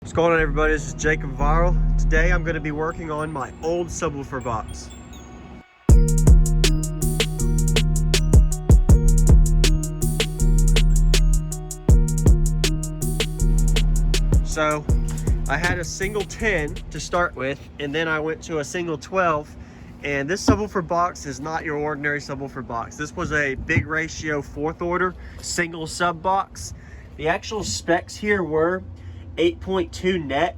What's going on, everybody? This is Jacob Viral. Today I'm going to be working on my old subwoofer box. So I had a single 10 to start with, and then I went to a single 12, and this subwoofer box is not your ordinary subwoofer box. This was a big ratio 4th order single sub box. The actual specs here were 8.2 net,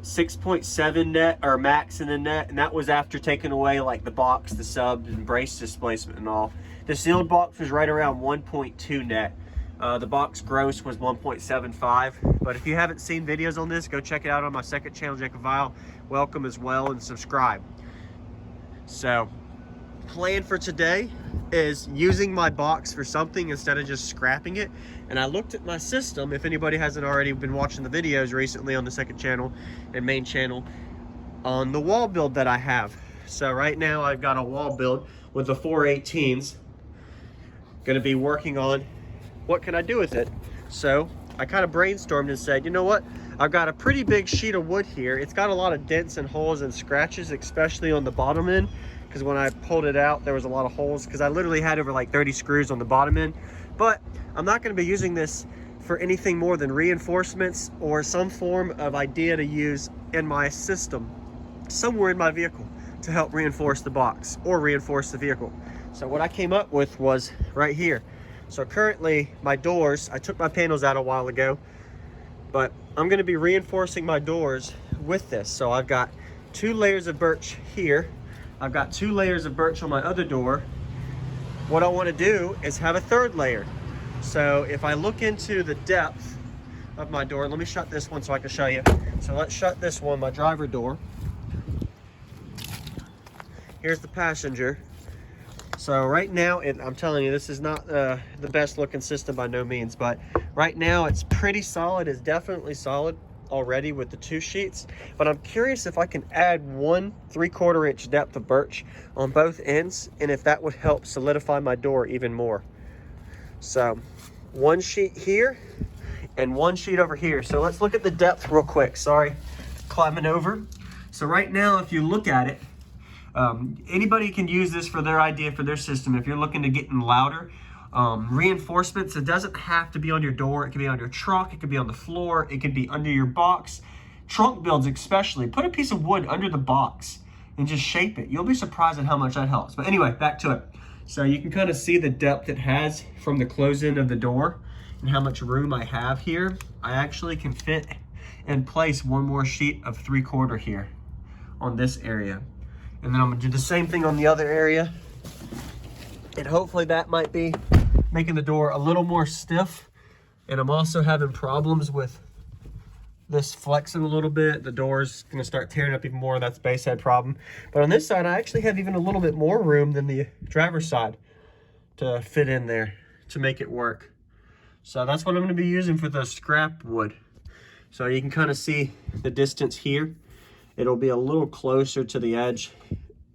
6.7 net or max in the net, and that was after taking away like the box, the sub, and brace displacement and all. The sealed box was right around 1.2 net. The box gross was 1.75. But if you haven't seen videos on this, go check it out on my second channel, Jacob Viral. Welcome as well, and subscribe. So, plan for today is using my box for something instead of just scrapping it. And I looked at my system, if anybody hasn't already been watching the videos recently on the second channel and main channel, on the wall build that I have. So right now I've got a wall build with the 418s. Gonna be working on what can I do with it. So I kind of brainstormed and said, you know what? I've got a pretty big sheet of wood here. It's got a lot of dents and holes and scratches, especially on the bottom end, because when I pulled it out, there was a lot of holes because I literally had over like 30 screws on the bottom end. But I'm not going to be using this for anything more than reinforcements or some form of idea to use in my system somewhere in my vehicle to help reinforce the box or reinforce the vehicle. So what I came up with was right here. So currently my doors, I took my panels out a while ago, but I'm going to be reinforcing my doors with this. So I've got 2 layers of birch here. I've got 2 layers of birch on my other door. What I want to do is have a 3rd layer. So if I look into the depth of my door, let me shut this one so I can show you. So let's shut this one, my driver door. Here's the passenger. So right now, I'm telling you, this is not the best looking system by no means, but right now it's pretty solid. It's definitely solid already with the 2 sheets, but I'm curious if I can add 1 3/4 inch depth of birch on both ends, and if that would help solidify my door even more. So 1 sheet here and 1 sheet over here. So let's look at the depth real quick. Sorry, climbing over. So right now, if you look at it, anybody can use this for their idea, for their system. If you're looking to get in louder, reinforcements, it doesn't have to be on your door. It can be on your truck, it could be on the floor, it could be under your box. Trunk builds especially, put a piece of wood under the box and just shape it. You'll be surprised at how much that helps. But anyway, back to it. So you can kind of see the depth it has from the close end of the door and how much room I have here. I actually can fit and place 1 more sheet of 3/4 here on this area. And then I'm gonna do the same thing on the other area. And hopefully that might be making the door a little more stiff. And I'm also having problems with this flexing a little bit. The door's gonna start tearing up even more. That's base head problem. But on this side, I actually have even a little bit more room than the driver's side to fit in there to make it work. So that's what I'm gonna be using for the scrap wood. So you can kind of see the distance here. It'll be a little closer to the edge.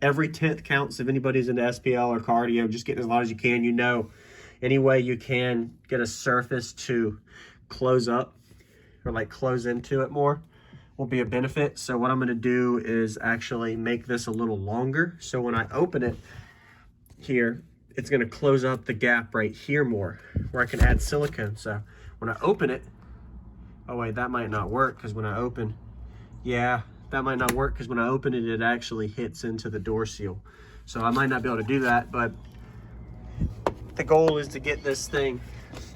Every 10th counts. If anybody's into SPL or cardio, just get as loud as you can. You know, any way you can get a surface to close up or like close into it more will be a benefit. So what I'm gonna do is actually make this a little longer. So when I open it here, it's gonna close up the gap right here more, where I can add silicone. So when I open it, oh wait, that might not work because when I open, yeah, that might not work because when I open it, it actually hits into the door seal. So I might not be able to do that, but the goal is to get this thing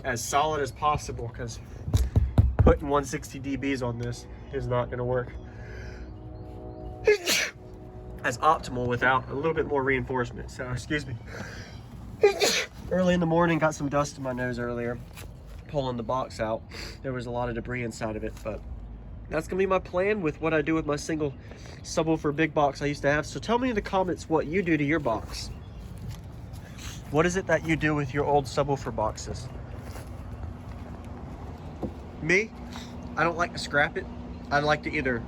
as solid as possible, because putting 160 dBs on this is not going to work as optimal without a little bit more reinforcement. So, excuse me. Early in the morning, got some dust in my nose earlier, pulling the box out. There was a lot of debris inside of it, but that's gonna be my plan with what I do with my single subwoofer big box I used to have. So tell me in the comments what you do to your box. What is it that you do with your old subwoofer boxes? Me, I don't like to scrap it. I like to either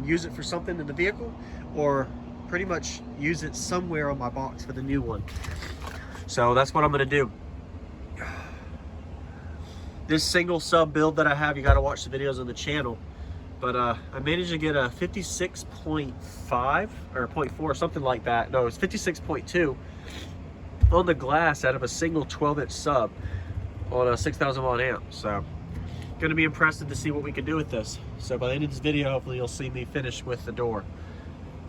use it for something in the vehicle or pretty much use it somewhere on my box for the new one. So that's what I'm gonna do. This single sub build that I have, you gotta watch the videos on the channel. But I managed to get a 56.5 or 0.4, something like that. No, it was 56.2 on the glass out of a single 12-inch sub on a 6,000 watt amp. So going to be impressed to see what we can do with this. So by the end of this video, hopefully you'll see me finish with the door.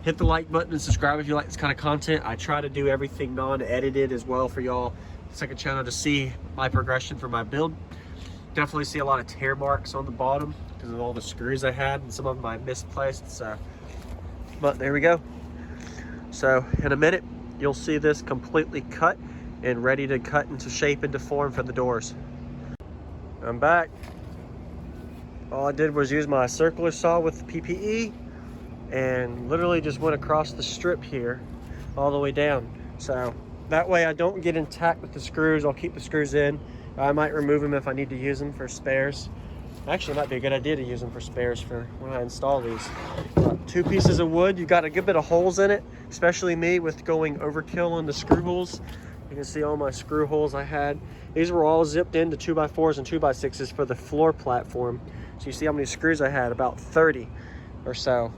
Hit the like button and subscribe if you like this kind of content. I try to do everything non-edited as well for y'all. Second channel to see my progression for my build. Definitely see a lot of tear marks on the bottom because of all the screws I had, and some of them I misplaced. So, but there we go. So in a minute, you'll see this completely cut and ready to cut into shape, into form for the doors. I'm back. All I did was use my circular saw with the PPE and literally just went across the strip here all the way down. So that way I don't get intact with the screws. I'll keep the screws in. I might remove them if I need to use them for spares. Actually, it might be a good idea to use them for spares for when I install these. Two pieces of wood, you got a good bit of holes in it, especially me with going overkill on the screw holes. You can see all my screw holes I had. These were all zipped into 2x4s and 2x6s for the floor platform. So you see how many screws I had, about 30 or so.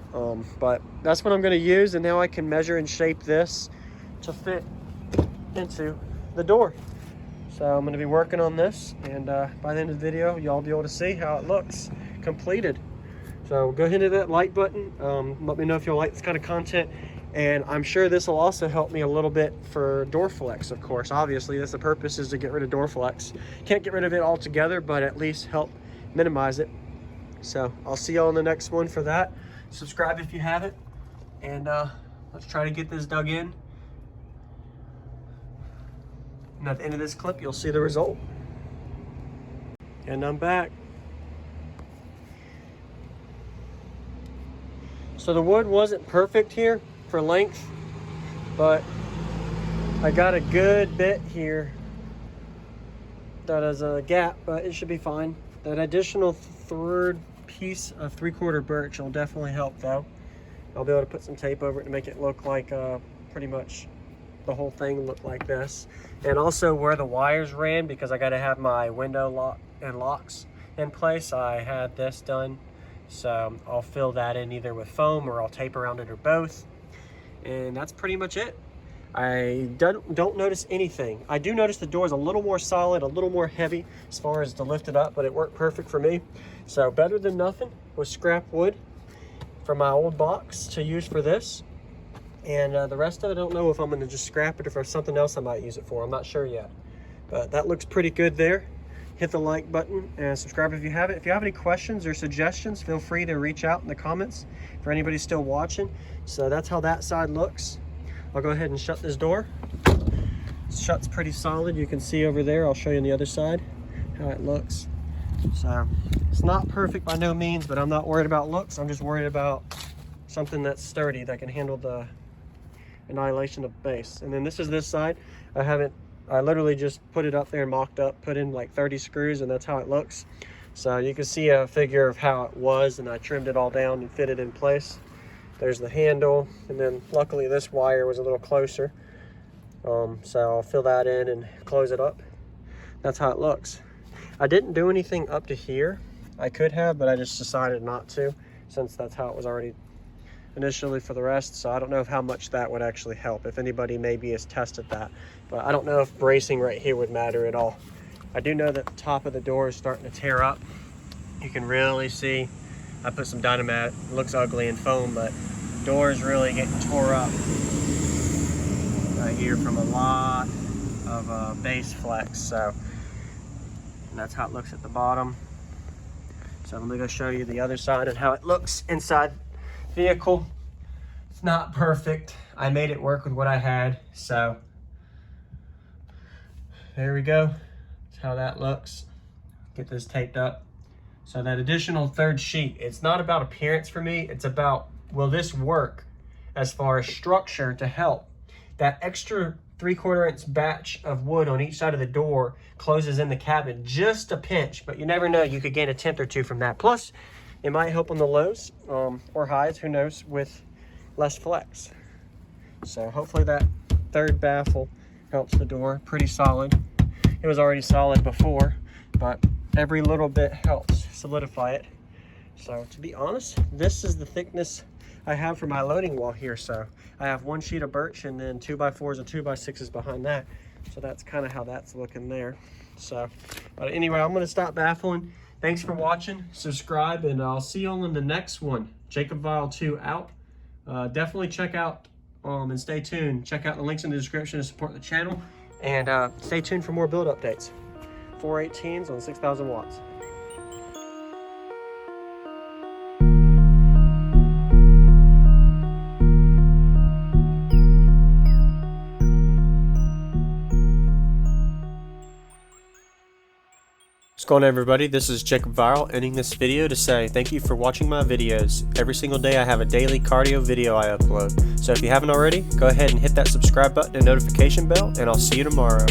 But that's what I'm going to use, and now I can measure and shape this to fit into the door. So I'm going to be working on this, and by the end of the video y'all be able to see how it looks completed. So go ahead and hit that like button. Let me know if you'll like this kind of content, and I'm sure this will also help me a little bit for door flex. Of course, obviously that's the purpose, is to get rid of door flex. Can't get rid of it altogether, but at least help minimize it. So I'll see y'all in the next one for that. Subscribe if you haven't, and let's try to get this dug in. And at the end of this clip, you'll see the result. And I'm back. So the wood wasn't perfect here for length, but I got a good bit here that is a gap, but it should be fine. That additional third piece of 3/4 birch will definitely help though. I'll be able to put some tape over it to make it look like pretty much the whole thing look like this. And also where the wires ran, because I got to have my window lock and locks in place, I had this done. So I'll fill that in either with foam or I'll tape around it, or both. And that's pretty much it. I don't notice anything. I do notice the door is a little more solid, a little more heavy as far as to lift it up, but it worked perfect for me. So better than nothing with scrap wood from my old box to use for this. And the rest of it, I don't know if I'm going to just scrap it or for something else I might use it for. I'm not sure yet. But that looks pretty good there. Hit the like button and subscribe if you haven't. If you have any questions or suggestions, feel free to reach out in the comments for anybody still watching. So that's how that side looks. I'll go ahead and shut this door. It shuts pretty solid. You can see over there. I'll show you on the other side how it looks. So it's not perfect by no means, but I'm not worried about looks. I'm just worried about something that's sturdy, that can handle the annihilation of base. And then this is this side. I literally just put it up there and mocked up, put in like 30 screws, and that's how it looks. So you can see a figure of how it was, and I trimmed it all down and fit it in place. There's the handle, and then luckily this wire was a little closer. So I'll fill that in and close it up. That's how it looks. I didn't do anything up to here. I could have, but I just decided not to, since that's how it was already initially for the rest. So I don't know how much that would actually help, if anybody maybe has tested that. But I don't know if bracing right here would matter at all. I do know that the top of the door is starting to tear up. You can really see I put some dynamite. It looks ugly in foam, but the door is really getting tore up right here from a lot of base flex. So and that's how it looks at the bottom. So let me go show you the other side and how it looks inside the vehicle. It's not perfect. I made it work with what I had. So there we go. That's how that looks. Get this taped up. So that additional third sheet, it's not about appearance for me. It's about, will this work as far as structure to help? That extra 3/4 inch batch of wood on each side of the door closes in the cabin just a pinch, but you never know. You could gain a tenth or two from that. Plus, it might help on the lows or highs, who knows, with less flex. So hopefully that third baffle helps the door. Pretty solid. It was already solid before, but every little bit helps solidify it. So to be honest, this is the thickness I have for my loading wall here. So I have one sheet of birch and then 2x4s and 2x6s behind that. So that's kind of how that's looking there. So, but anyway, I'm going to stop baffling. Thanks for watching. Subscribe, and I'll see you all in the next one. Jacob Vial 2 out. Definitely check out and stay tuned. Check out the links in the description to support the channel. And stay tuned for more build updates. 418s on 6,000 watts. What's going on, everybody? This is Jacob Vial ending this video to say thank you for watching my videos. Every single day I have a daily cardio video I upload. So if you haven't already, go ahead and hit that subscribe button and notification bell, and I'll see you tomorrow.